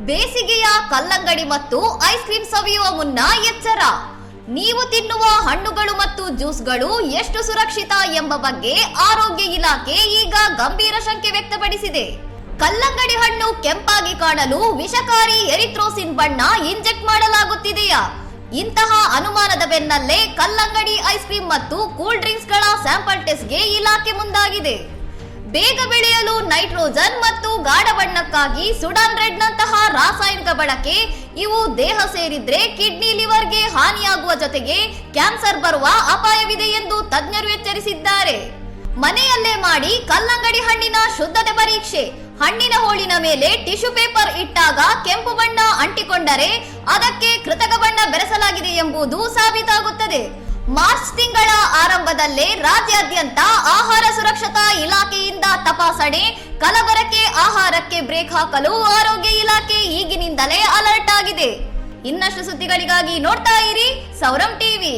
ಬೇಸಿಗೆಯ ಕಲ್ಲಂಗಡಿ ಮತ್ತು ಐಸ್ ಕ್ರೀಮ್ ಸವಿಯುವ ಮುನ್ನ ಎಚ್ಚರ. ನೀವು ತಿನ್ನುವ ಹಣ್ಣುಗಳು ಮತ್ತು ಜ್ಯೂಸ್ಗಳು ಎಷ್ಟು ಸುರಕ್ಷಿತ ಎಂಬ ಬಗ್ಗೆ ಆರೋಗ್ಯ ಇಲಾಖೆ ಈಗ ಗಂಭೀರ ಶಂಕೆ ವ್ಯಕ್ತಪಡಿಸಿದೆ. ಕಲ್ಲಂಗಡಿ ಹಣ್ಣು ಕೆಂಪಾಗಿ ಕಾಣಲು ವಿಷಕಾರಿ ಎರಿಥ್ರೋಸಿನ್ ಬಣ್ಣ ಇಂಜೆಕ್ಟ್ ಮಾಡಲಾಗುತ್ತಿದೆಯಾ? ಇಂತಹ ಅನುಮಾನದ ಬೆನ್ನಲ್ಲೇ ಕಲ್ಲಂಗಡಿ ಐಸ್ ಕ್ರೀಮ್ ಮತ್ತು ಕೂಲ್ ಡ್ರಿಂಕ್ಸ್ ಗಳ ಸ್ಯಾಂಪಲ್ ಟೆಸ್ಟ್ಗೆ ಇಲಾಖೆ ಮುಂದಾಗಿದೆ. ಬೇಗ ಬೆಳೆಯಲು ನೈಟ್ರೋಜನ್ ಮತ್ತು ಗಾಢ ಬಣ್ಣಕ್ಕಾಗಿ ಸುಡಾನ್ ರೆಡ್ ನಂತಹ ರಾಸಾಯನಿಕ ಬಳಕೆ, ಇವು ದೇಹ ಸೇರಿದ್ರೆ ಕಿಡ್ನಿ ಲಿವರ್ಗೆ ಹಾನಿಯಾಗುವ ಜೊತೆಗೆ ಕ್ಯಾನ್ಸರ್ ಬರುವ ಅಪಾಯವಿದೆ ಎಂದು ತಜ್ಞರು ಎಚ್ಚರಿಸಿದ್ದಾರೆ. ಮನೆಯಲ್ಲೇ ಮಾಡಿ ಕಲ್ಲಂಗಡಿ ಹಣ್ಣಿನ ಶುದ್ಧತೆ ಪರೀಕ್ಷೆ. ಹಣ್ಣಿನ ಹೋಳಿನ ಮೇಲೆ ಟಿಶ್ಯೂ ಪೇಪರ್ ಇಟ್ಟಾಗ ಕೆಂಪು ಬಣ್ಣ ಅಂಟಿಕೊಂಡರೆ ಅದಕ್ಕೆ ಕೃತಕ ಬಣ್ಣ ಬೆರೆಸಲಾಗಿದೆ ಎಂಬುದು ಸಾಬೀತಾಗುತ್ತದೆ. ಮಾರ್ಚ್ ತಿಂಗಳ ಆರಂಭದಲ್ಲೇ ರಾಜ್ಯಾದ್ಯಂತ ಆಹಾರ ಸುರಕ್ಷತಾ ಇಲಾಖೆಯಿಂದ ತಪಾಸಣೆ. ಕಲಬೆರಕೆ ಆಹಾರಕ್ಕೆ ಬ್ರೇಕ್ ಹಾಕಲು ಆರೋಗ್ಯ ಇಲಾಖೆ ಈಗಿನಿಂದಲೇ ಅಲರ್ಟ್ ಆಗಿದೆ. ಇನ್ನಷ್ಟು ಸುದ್ದಿಗಳಿಗಾಗಿ ನೋಡ್ತಾ ಇರಿ ಸೌರಂ ಟಿವಿ.